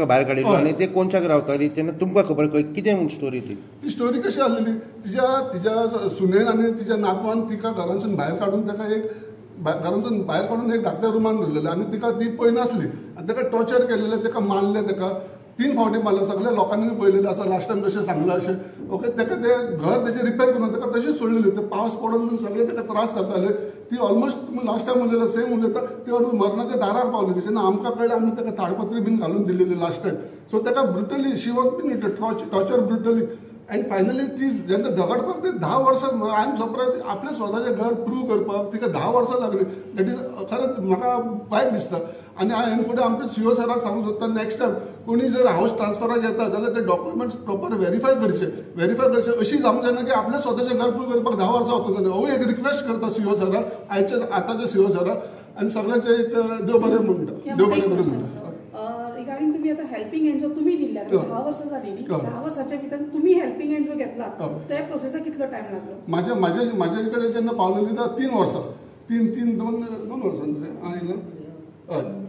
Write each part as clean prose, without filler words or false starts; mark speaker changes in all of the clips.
Speaker 1: भायर काडिल्लो आनी ते कोणशाक रावताली तेन्ना तुमकां खबर कितें स्टोरी ती
Speaker 2: स्टोरी कशी आसलेली तिच्या सुनेन आनी तिच्या नातवान तिका घरांसून भायर काडून ताका एक घरांसून भायर काडून एक धाकट्या रुमान दवरलेले आनी तिका ती पळयनासली आनी ताका टॉर्चर केलेले ताका मारले ताका 3 फावटी मारले सगळ्या लोकांनी पळयलेले आसा लास्ट टायम जशें सांगलां अशें ओके ताका ते घर तेजें रिपेर करून ताका तशीच सोडलेली ते पावस पडून सगळे ताका त्रास जाताले ती ऑलमोस्ट तुमी लास्ट टायम उलयला सेम उलयता ती मरणाच्या दारार पावलेली जेन्ना आमकां कळ्ळें आमी ताका ताडपत्री बीन घालून दिल्ली लास्ट टायम सो ताका brutally she was been torture brutally and finally ती जेन्ना झगडपाक ती 10 वर्सां आय एम सरप्रायज आपलें स्वताचें घर प्रूव करपाक तिका 10 वर्सां लागली दॅट इज खरेंच म्हाका वायट दिसता आनी हांवें फुडें आमच्या सीओ सराक सांगूंक सोदता नेक्स्ट टायम कोणी जर हाऊस ट्रान्सफराक येता जाल्यार ते डॉक्युमेंट्स प्रॉपर व्हेरीफाय करचे अशी जावंक जायना की आपलें स्वताचें घर प्रूव करपाक 10 वर्सां वचूंक जाय हांव एक रिक्वेस्ट करता सीओ सराक आयच्या आतांच्या सीओ सराक आनी सगळ्यांचे एक देव बरें म्हणटा देव बरें करूं म्हणटा
Speaker 3: रिगार्डिंग तुम्ही आता हेल्पिंग हँड जो तुम्ही दिल्या 10 वर्सां जालेली 10 वर्साच्या भितर तुम्ही हेल्पिंग हँड जो घेतला त्या प्रोसेसाक कितलो टायम लागलो
Speaker 2: म्हाजे कडेन जेन्ना पावलेली 3 वर्सां 2 वर्सां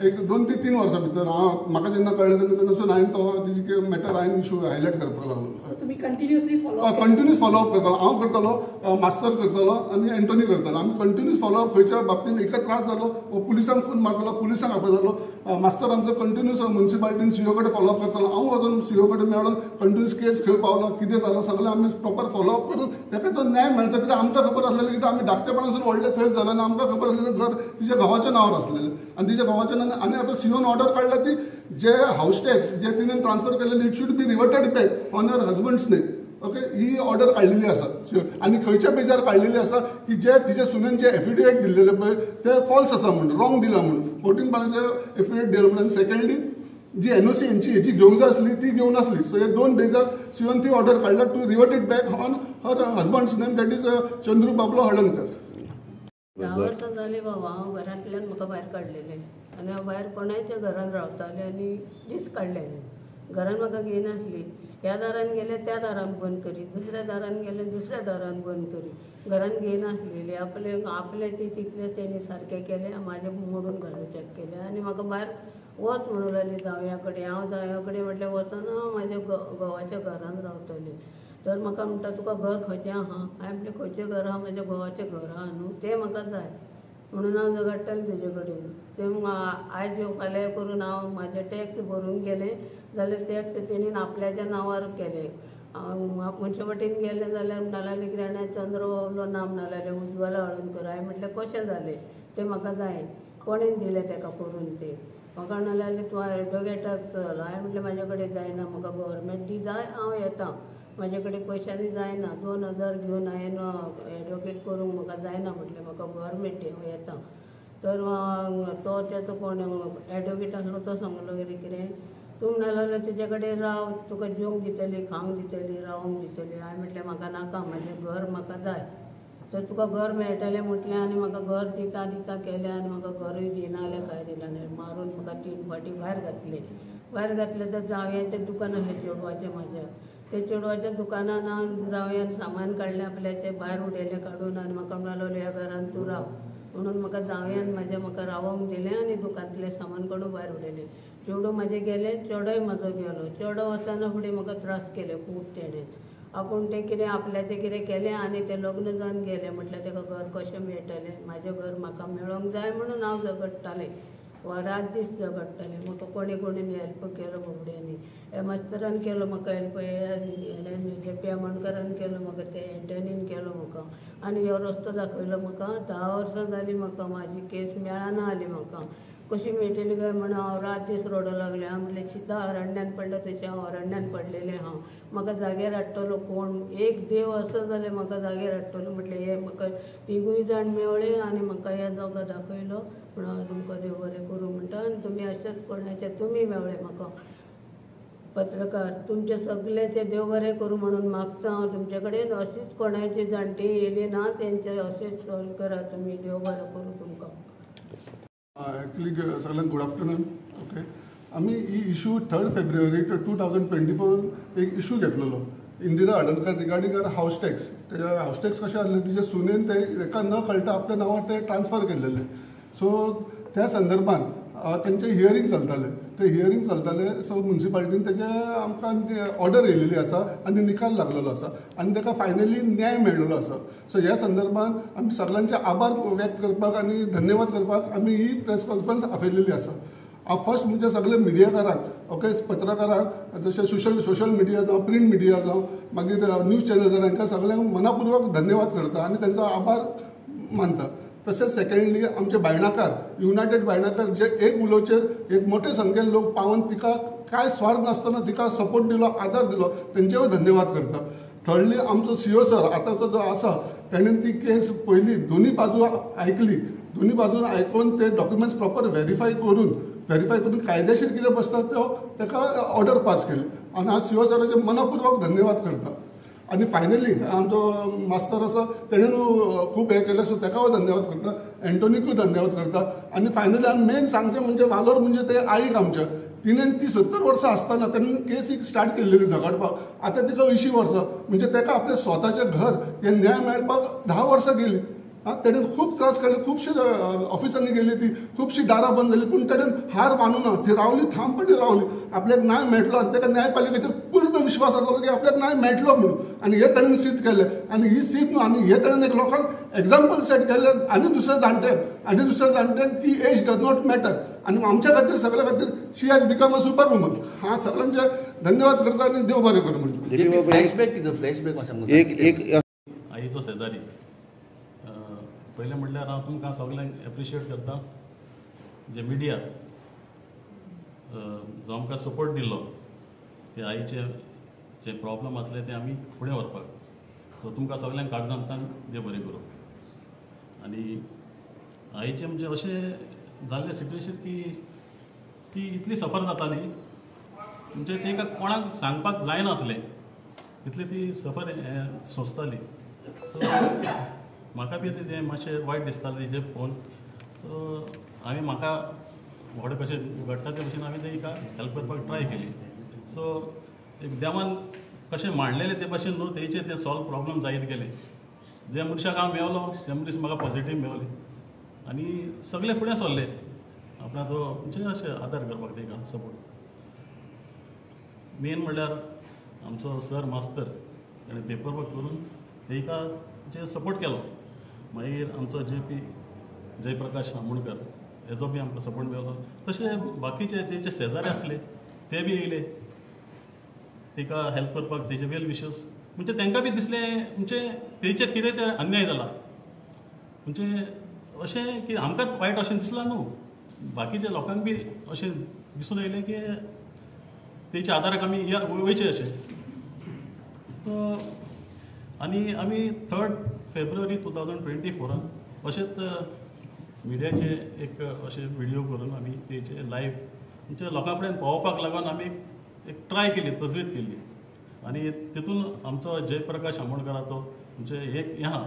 Speaker 2: एक 2 ते 3 वर्सां भितर म्हाका जेन्ना कळ्ळें तेन्नासून हांवें तो तेजी मॅटर हांवें इशू हायलायट करपाक लागलो
Speaker 3: तुम्ही कंटिन्युअसली
Speaker 2: कंटिन्युअस फॉलोअप करतालो हांव करतालो मास्तर करतालो आनी एंटोनी करतालो आमी कंटिन्युअस फॉलोअप खंयच्या बाबतीन एका त्रास जालो पुलिसांक फोन मारतालो पुलिसांक आपयतालो मास्तर आमचो कंटिन्युअस म्युनिसिपालिटीन सीओ कडेन फॉलोअप करतालो हांव वचून सीओ कडेन मेळून कंटिन्युअस केस खंय पावला कितें जालां सगळें आमी प्रॉपर फॉलोअप करून ताका तो न्याय मेळटा कित्याक आमकां खबर आसलेलें कित्याक आमी धाकटेपणासून व्हडले थंय जालें आनी आमकां खबर आसलेलें घर तिच्या घोवाच्या नांवार आसलेलें आनी तिच्या घोवाच्या आनी आतां सीओन ऑर्डर काडला ती जे हाऊस टॅक्स जे तिणेन ट्रान्सफर केलेले it should be reverted back on her husband's name okay ही ऑर्डर काडलेली आसा आनी खंयच्या पेजार काडलेली आसा की जे तिच्या सुनेन जे एफिडेविट दिल्लेले पळय ते फॉल्स आसा म्हणून रॉंग दिला म्हणून 14 पानांचे एफिडेविट दिला म्हणून सेकंडली जी एनओसी हेची घेवंक जाय आसली ती घेवन नासली सो हे 2 बेजार सीओन ती ऑर्डर काडला to revert it back on her husband's name that is Chandru Bablo Haldankar
Speaker 4: 10 वर्सां जाली बाबा हांव घरांतल्यान म्हाका भायर काडलेलें आनी हांव भायर कोणाच्या घरान रावतालें आनी दीस काडलेलें घरान म्हाका घेयनासली ह्या दारान गेलें त्या दारान बंद करी दुसऱ्या दारान गेलें दुसऱ्या दारान बंद करी घरान घेयनासलेली आपले ती तितले तेणी सारकें केलें म्हाजें मोडून घालूचेक केलें आनी म्हाका भायर वच म्हणून लागली जावया कडेन हांव जावया कडेन म्हटल्यार वचना हांव म्हाज्या घोवाच्या घरान रावतलें तर म्हाका म्हणटा तुका घर खंयचें आहा हांवें म्हणलें खंयचें घर आहा म्हज्या घोवाचें घर आहा न्हू तें म्हाका जाय म्हणून हांव झगडटालें तेजे कडेन तें आयज येवं फाल्यां करून हांव म्हाजें टॅक्स भरूंक गेलें जाल्यार टॅक्स तेणीन आपल्याच्या नांवार केलें खंयचे वटेन गेलें जाल्यार म्हणटाले कितें चंद्र नाम नाजाल्यार उज्वला हळदणकर हांवें म्हटलें कशें जालें तें म्हाका जाय कोणेन दिलें ताका करून तें म्हाका नाजाल्यार तूं एडवोकेटाक चल हांवें म्हटलें म्हाजे कडेन जायना म्हाका गव्हर्मेंट दी जाय हांव येता म्हाजे कडेन पयशांनी जायना 2000 घेवन हांवें एडवोकेट करूंक म्हाका जायना म्हटलें म्हाका गव्हर्मेंट हांव येता तर तो तेचो कोण एडवोकेट आसलो तो सांगलो कितें तूं नाजाल्यार तुजे कडेन राव तुका जेवंक दितली खावंक दितली रावंक दितली हांवें म्हटलें म्हाका नाका म्हाजें घर म्हाका जाय तर तुका घर मेळटलें म्हटलें आनी म्हाका घर दिता केलें आनी म्हाका घरूय दिना जाल्यार कांय दिना मारून म्हाका 3 फावटी भायर घातलें तर जावयाचें दुकान आसलें चेडवाचें म्हाज्या ते चेडवाच्या दुकानान हांव जावयान सामान काडलें आपल्याचें भायर उडयलें काडून आनी म्हाका म्हणलो ह्या घरान तूं राव म्हणून म्हाका जावयान म्हाका रावोंक दिलें आनी दुकानांतलें सामान काडून भायर उडयलें चेडूं म्हाजें गेलें चेडोय म्हाजो गेलो चेडो वचना फुडें म्हाका त्रास केले खूब तेणें आपूण तें कितें आपल्याचें कितें केलें आनी तें लग्न जावन गेलें म्हटल्यार तेका घर कशें मेळटलें म्हाजें घर म्हाका मेळोंक जाय म्हणून हांव झगडटालें रात दीस झगडटालें म्हाका कोणें हेल्प केलो बाबड्यांनी हे मास्तरान केलो म्हाका हेल्प हे पेमणकरान केलो म्हाका ते एंटनीन केलो म्हाका आनी हो रस्तो दाखयलो म्हाका 10 वर्सां जालीं म्हाका म्हाजी केस मेळना जाली म्हाका कशी मेळटली काय म्हणून हांव रात दीस रडो लागलें हांव म्हणलें चिता अरण्यान पडलें तशें हांव अरण्यान पडलेलें हांव म्हाका जाग्यार हाडटलो कोण एक देव असो जाल्यार म्हाका जाग्यार हाडटलो म्हटलें हे म्हाका 3गूय जाण मेवळे आनी म्हाका हे जागो दाखयलो पूण हांव तुमकां देव बरें करूं म्हणटा आनी तुमी अशेंच कोणाचे तुमी मेवळे म्हाका पत्रकार तुमचे सगळेचे देव बरें करूं म्हणून मागता हांव तुमचे कडेन अशीच कोणाची जाणटी येयली ना तेंचे अशेंच सॉल्व करा तुमी देव बरें करूं तुमकां
Speaker 2: एक्चुअली सगळ्यांक गुड आफ्टरनून ओके आमी ही इशू 3 फेब्रुवारी 2024 एक इशू घेतलेलो Indira Haldankar regarding house tax ते हाऊस टॅक्स कशें आसलें तिच्या सुनेन ते एका न कळटा आपल्या नांवार ते ट्रान्सफर केल्लेले सो त्या संदर्भात तेंचे हियरींग चलताले ते हियरिंग चलताले. सो म्युन्सिपालिटीन तेजे आमकां ऑर्डर येयलेली आसा आनी निकाल लागलेलो आसा आनी ताका फायनली न्याय मेळिल्लो आसा. सो ह्या संदर्भात आमी सगळ्यांचे आभार व्यक्त करपाक आनी धन्यवाद करपाक आमी ही प्रेस कॉन्फरन्स आपयलेली आसा. फर्स्ट म्हणजे सगळे मिडियाकारांक, ओके, पत्रकारांक, जशे सोशल मिडिया जावं, प्रिंट मिडिया जावं, मागीर न्यूज चॅनल्स, हांकां सगळ्यांक मनापूर्वक धन्यवाद करता आनी तांचो आभार मानता. तशेंच सेकंडली आमचे बायणाकार, युनायटेड बायणाकार, जे एक उलोचेर एक मोठे संख्येन लोक पावन तिका काय स्वार्थ नासतना तिका सपोर्ट दिलो, आदार दिलो, तेंचेय धन्यवाद करता. थर्डली आमचो सीओ सर आतांचो जो आसा तेणेन ती केस पयली दोनी बाजू आयकली, दोनी बाजून आयकून ते डॉक्युमेंट्स प्रॉपर व्हेरीफाय करून कायदेशीर कितें बसता तो ताका ऑर्डर पास केली आनी हांव सीओ सराचे मनपूर्वक धन्यवाद करता. आनी फायनली आमचो मास्तर आसा तेणेन खूब हें केलें, सो ताका धन्यवाद करता, एंटोनीकूय धन्यवाद करता. आनी फायनली आनी मेन सांगचें म्हणजे वालोर म्हणजे ते आईक आमच्या, तिणेन ती 70 वर्सां आसतना तेणेन केस स्टार्ट केल्ली झगडपाक. आतां तिका 80 वर्सां, म्हणजे ताका आपलें स्वताचें घर हें न्याय मेळपाक 10 वर्सां गेली. तेणेन खूब त्रास केले, खुबशे ऑफिसांनी गेली, ती खुबशी दारां बंद जाली, पूण तेणेन हार मानूना, ती रावली, ठामपणी रावली. आपल्याक न्याय मेळटलो आनी ताका न्यायपालिकेचेर पूर्ण विश्वास आसलो की आपल्याक न्याय मेळटलो म्हणून. आनी हे तेणेन सिद्ध केलें. आनी ही सिद्ध न्हू, आनी हे तेणेन एक लोकांक एक्झाम्पल सेट केलें आनी दुसऱ्या जाणट्यांक की एज डज नॉट मॅटर. आनी आमच्या खातीर, सगळ्या खातीर she has become a super woman. हांव सगळ्यांचे धन्यवाद करता आनी देव बरें करूं म्हणटा.
Speaker 5: फ्लॅशबॅक आईचो शेजारी पयलें म्हणल्यार हांव तुमकां सगळ्यांक एप्रिशिएट करता, जे मिडिया जो आमकां सपोर्ट दिल्लो, ते आईचे जे प्रॉब्लम आसले ते आमी फुडें व्हरपाक. सो तुमकां सगळ्यांक काळजांतल्यान देव बरें करूं. आनी आईचें म्हणजे अशें जाल्लें सिट्युएशन की ती इतली सफर जाताली, म्हणजे ताका कोणाक सांगपाक जायनासलें, तितली ती सफर सोंसताली. सो म्हाका बी तें मातशें वायट दिसतालें तेजें पळोवन. सो हांवें म्हाका व्हड कशें घडटा ते भशेन हांवें ताका हेल्प करपाक ट्राय केली. सो एक देवान कशें मांडलेलें ते भशेन न्हू, तेचें तें सॉल्व प्रॉब्लम जायत गेले. जे मनशाक हांव मेवलो ते मनीस म्हाका पॉझिटीव मेवले आनी सगळे फुडें सरले आपणाचो म्हणजे अशें आदार करपाक ताका सपोर्ट. मेन म्हणल्यार आमचो सर मास्तर ताणें पेपर वर्क करून ताका जे सपोर्ट केलो. मागीर आमचो JP जयप्रकाश आमोणकर हेजो बी आमकां सपोर्ट मेळ्ळो. तशें बाकीचे जे शेजारी आसले ते बी येयले ताका हेल्प करपाक, तेजे वेल विशस. म्हणजे तांकां बी दिसलें म्हणजे तेचेर कितें ते अन्याय जाला, म्हणजे अशें की आमकांच वायट अशें दिसलां न्हू, बाकीच्या लोकांक बी अशें दिसून येयलें की तेच्या आदाराक आमी वयचे अशें. आनी आमी 3 फेब्रुवारी 2024 अशेंच मिडियाचे एक अशें व्हिडियो करून आमी तेचे लायव्ह म्हणजे लोकां फुडें पावोवपाक लागून आमी एक ट्राय केली, तजवीज केली. आनी तितून आमचो जयप्रकाश आमोणकराचो म्हणजे एक हें आहा,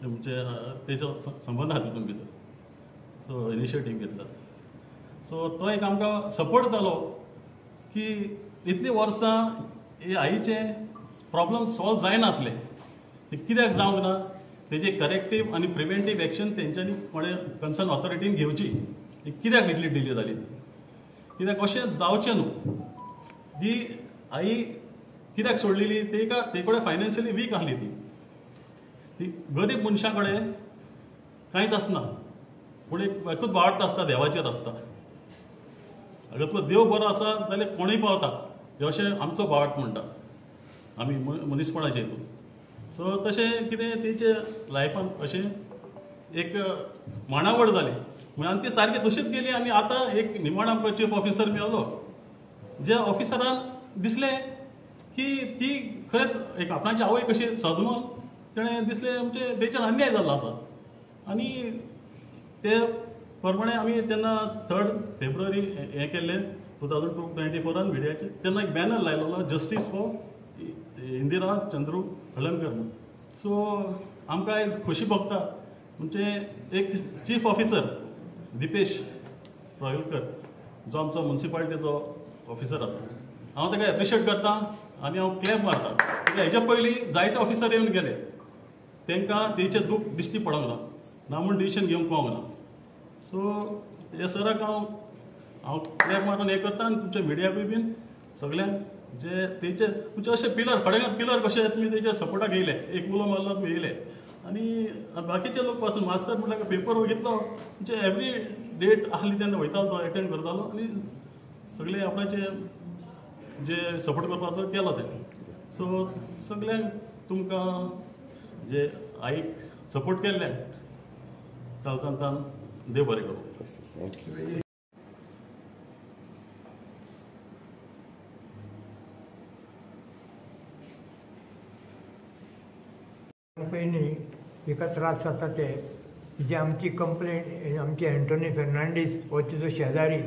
Speaker 5: म्हणजे तेजो संबंद आहा तितून भितर. सो इनिशिएटीव घेतला. सो तो एक आमकां सपोर्ट जालो की इतलीं वर्सां हे आईचे प्रॉब्लम सॉल्व जायनासले, ते कित्याक जावंक ना, तेजे करेक्टीव आनी प्रिव्हेंटीव एक्शन तेंच्यांनी कोणें कन्सर्न ऑथॉरिटीन घेवची. कित्याक इतली डिले जाली ती, कित्याक अशें जावचें न्हू. जी आई कित्याक सोडलेली, ते कडेन फायनान्शियली वीक आसली, ती गरीब मनशां कडेन कांयच आसना, पूण एकूच बाळट आसता, देवाचेर आसता. अगर तुका देव बरो आसा जाल्यार कोणूय पावता, हे अशें आमचो बाळट म्हणटा आमी मनीसपणाचे हितून. सो तशें कितें तेचे लायफान अशें एक मांडावळ जाली आनी ती सारकी तशीच गेली. आनी आतां एक निमाण आमकां चीफ ऑफिसर मेळ्ळो, ज्या ऑफिसरान दिसलें की ती खरेंच एक आपणाची आवय कशी सजमून तेणें दिसलें म्हणजे तेच्यान अन्याय जाल्लो आसा. आनी ते प्रमाणे आमी तेन्ना 3 फेब्रुवारी हें केल्लें 2024 मिडियाचेर. तेन्ना एक बॅनर लायलोलो, जस्टीस फॉर इंदिरा चंद्रू हळर्णकर म्हणून. सो आमकां आयज खोशी भोगता म्हणजे एक चीफ ऑफिसर दिपेश प्रॉयलकर जो आमचो म्युन्सिपालिटीचो ऑफिसर आसा, हांव ताका एप्रिशिएट करता आनी हांव क्लॅप मारता. कित्याक हेच्या पयलीं जायते ऑफिसर येवन गेले, तांकां तेचें दूख दिश्टी पडोंक ना, ना म्हूण डिसिशन घेवंक पावंक ना. सो हे सराक हांव हांव क्लॅप मारून हें करता आनी तुमच्या मिडियाकूय बीन सगळ्यांक जे तेचे म्हणजे अशे पिलर खडेगांत पिलर कशे तुमी तेच्या सपोर्टाक येयले, एक उलो मारलो तुमी येयले आनी बाकीचे लोक पासून मास्तर म्हटल्यार पेपर घेतलो म्हणजे एवरी डेट आहली तेन्ना वयतालो तो एटेंड करतालो आनी सगळे आपणाचे जे सपोर्ट करपाचो केलो ते. सो सगळ्यांक तुमकां जे आईक सपोर्ट केल्ल्याक कालतान देव बरें करूं.
Speaker 1: थँक्यू.
Speaker 6: पयलीं एका त्रास जाता ते जी आमची कंप्लेंट आमची एंटोनी फेर्नांडीस हो तिजो शेजारी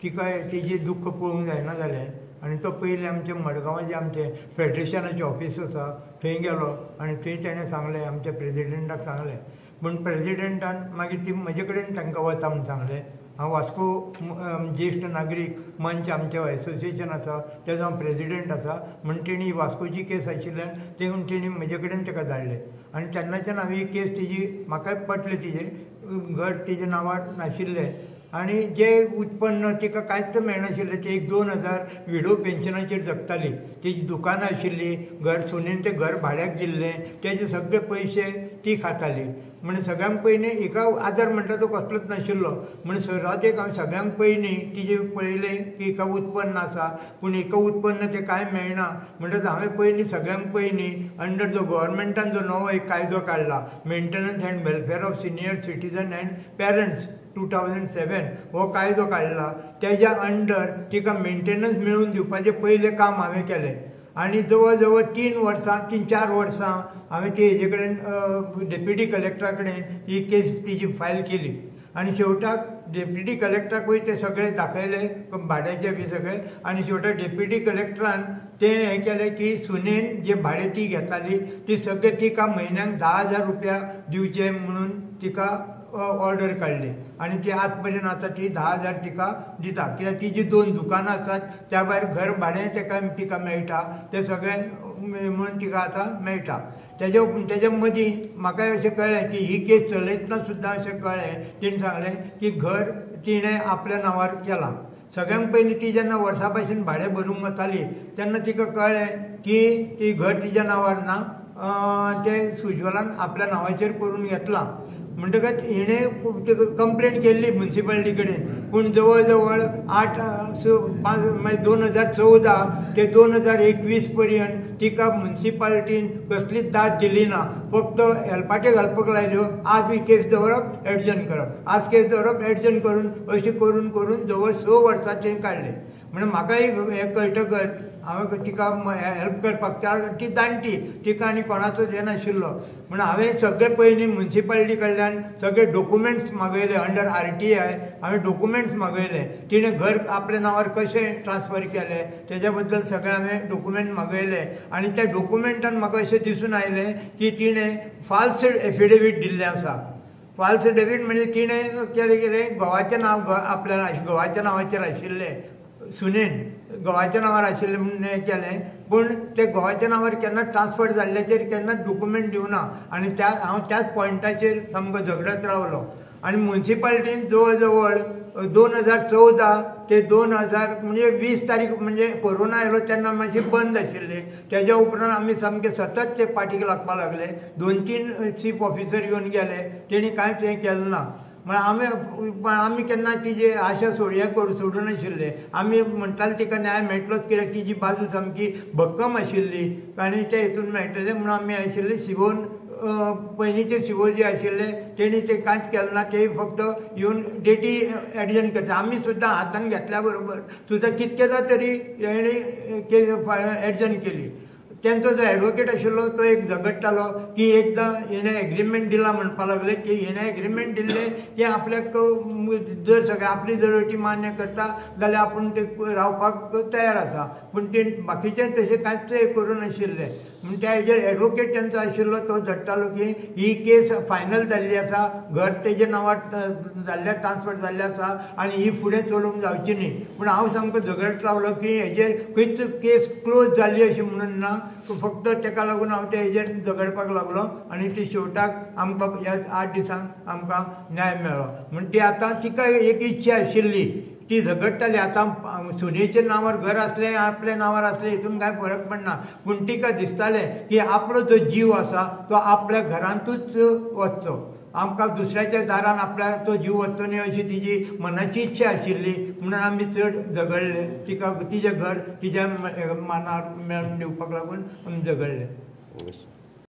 Speaker 6: तिका तेजी दुख्ख पळोवंक जायना जालें आनी तो पयलीं आमचे मडगांवां जे आमचे फेडरेशनाचें ऑफिस आसा थंय गेलो आनी थंय तेणें सांगलें आमच्या प्रेजिडेंटाक सांगलें. पूण प्रेजिडेंटान मागीर ती म्हजे कडेन तांकां वता म्हूण सांगलें. हांव वास्को ज्येश्ठ नागरीक मंच आमचें एसोसिएशन आसा तेजो हांव प्रेजिडेंट आसा म्हण तेणी वास्कोची केस आशिल्ल्यान तेवून तेणी म्हजे कडेन ताका धाडलें आनी तेन्नाच्यान हांवें ही केस तेजी म्हाकाय पटलें तिजें घर तेजे नांवार नाशिल्लें आनी जे उत्पन्न तिका कांयच मेळनाशिल्लें ते 1-2 हजार विडो पेन्शनाचेर जगताली. तेजी दुकानां आशिल्ली, घर सुनेन तें घर भाड्याक दिल्लें, तेजे सगळे पयशे ती खाताली. म्हणजे सगळ्यांक पयलीं एका आदार म्हणटा तो कसलोच नाशिल्लो म्हण सुरवातेक हांवें सगळ्यांक पयलीं तिजे पळयलें की एका उत्पन्न आसा पूण एका उत्पन्न तें कांय मेळना म्हणटच हांवें पयलीं सगळ्यांक पयलीं अंडर जो गव्हर्मेंटान जो नवो एक कायदो काडला maintenance end welfare of senior citizen end parents 2007 हो कायदो काडला. तेज्या अंडर तिका मेंटेनन्स मेळून दिवपाचें पयलें काम हांवें केलें आनी जवळ जवळ 3-4 वर्सां हांवें ती हेजे कडेन डेप्युटी कलेक्टरा कडेन ही केस तिजी फायल केली आनी शेवटाक डेप्युटी कलेक्टराकूय ते सगळे दाखयलें भाड्याचे बी सगळे आनी शेवटाक डेप्युटी कलेक्टरान तें हें केलें की सुनेन जे भाडें ती घेताली ती सगळे तिका म्हयन्याक 10,000 रुपया दिवचे म्हणून तिका ऑर्डर काडली आनी ती आज पर्यंत आतां ती 10,000 तिका दिता कित्याक तिजी 2 दुकानां आसात त्या भायर घर भाडें तिका मेळटा तें सगळें म्हणून तिका आतां मेळटा. तेज्या मदीं म्हाका अशें कळ्ळें की ही केस चलयतना सुद्दां अशें कळ्ळें तिणें सांगलें की घर तिणें आपल्या नांवार केलां. सगळ्यांक पयलीं ती जेन्ना वर्सा भाशेन भाडें भरूंक वताली तेन्ना तिका कळ्ळें की ती घर तिच्या नांवार ना तें सुज्वलान आपल्या नांवाचेर करून घेतलां. म्हणटकच हिणें कंप्लेंट केल्ली म्युन्सिपालिटी कडेन पूण जवळ जवळ 2014 ते 2021 पर्यंत तिका म्युन्सिपालिटीन कसलीच दाद दिली ना. फक्त हेल्पाटे घालपाक लायल्यो आज ही केस दवरप एडजन करप आज केस दवरप एडजन करून अशें करून करून जवळ 6 वर्सांचें काडलें. म्हणजे म्हाकाय हें कळटकच हांवें तिका हेल्प करपाक ती जाणटी तिका आनी कोणाचोच हें नाशिल्लो म्हण हांवें सगळे पयलीं म्युन्सिपालिटी कडल्यान सगळे डॉक्युमेंट्स मागयले अंडर RTI हांवें डॉक्युमेंट्स मागयले. तिणें घर आपल्या नांवार कशें ट्रान्सफर केलें तेज्या बद्दल सगळें हांवें डॉक्युमेंट मागयले आनी त्या डॉक्युमेंटान म्हाका अशें दिसून आयलें की तिणें फाल्स एफिडेवीट दिल्लें आसा. फाल्स एफिडेवीट म्हणजे तिणें केलें घोवाचें नांव आपल्या घोवाच्या नांवाचेर आशिल्लें सुनेन घोवाच्या नांवार आशिल्लें म्हणून हें केलें पूण ते घोवाच्या नांवार केन्ना ट्रान्सफर जाल्ल्याचेर केन्नाच डॉक्युमेंट दिवना आनी हांव त्याच पॉयंटाचेर सामको झगडत रावलो आनी म्युन्सिपालिटीन जवळ जवळ 2014 ते 2000 म्हणजे 20 तारीख म्हणजे कोरोना आयलो तेन्ना मातशी बंद आशिल्ली. तेज्या उपरांत आमी सामके सतत ते पाटीक लागपाक लागले. 2-3 चीफ ऑफिसर येवन गेले तेणी कांयच हें केलें ना. आमी केन्ना तिजे आशा सोडूं नाशिल्ले. आमी म्हणटाले तिका न्याय मेळटलोच कित्याक तिजी बाजू सामकी भक्कम आशिल्ली आनी ते हितून मेळटलें म्हणून आमी आशिल्ले शिवोन पयलींचे शिवो जे आशिल्ले तेणी ते कांयच केलें ना. ते फक्त येवन डेटी एडजन करता. आमी सुद्दां हातान घेतल्या बरोबर सुद्दां कितकेदा तरी हेणी एडजन केली. तेंचो जो एडवोकेट आशिल्लो तो एक झगडटालो की एकदां हिणें एग्रीमेंट दिला म्हणपाक लागले की हिणें एग्रीमेंट दिल्लें की आपल्याक जर सगळें आपली जर अटी मान्य करता जाल्यार आपूण ते रावपाक तयार आसा पूण ते बाकीचें तशें कांयच हें करूं नाशिल्लें. म्हण त्या हेजेर एडवोकेट तेंचो आशिल्लो तो झडटालो की ही केस फायनल जाल्ली आसा घर तेजे नांवार जाल्ल्या ट्रान्सफर जाल्लें आसा आनी ही फुडें चलूंक जावची न्ही. पूण हांव सामको झगडत रावलो की हेजेर खंयच केस क्लोज जाल्ली अशी म्हणून ना फक्त तेका लागून हांव ते हेजेर झगडपाक लागलो आनी ती शेवटाक आमकां ह्या 8 दिसांक आमकां न्याय मेळ्ळो. म्हण ती आतां तिका एक इच्छा आशिल्ली ती झगडटाली. आतां सुनेच्या नांवार घर असलें आपल्या नांवार असलें हितून कांय फरक पडना, पूण तिका दिसतालें की आपलो जो जीव आसा तो आपल्या घरांतूच वचचो, आमकां दुसऱ्याच्या दारान आपल्या तो जीव वचचो न्ही अशी तिची मनाची इच्छा आशिल्ली. म्हणून आमी चड झगडले, तिका तिचें घर तिच्या मानार मेळून दिवपाक लागून आमी झगडले.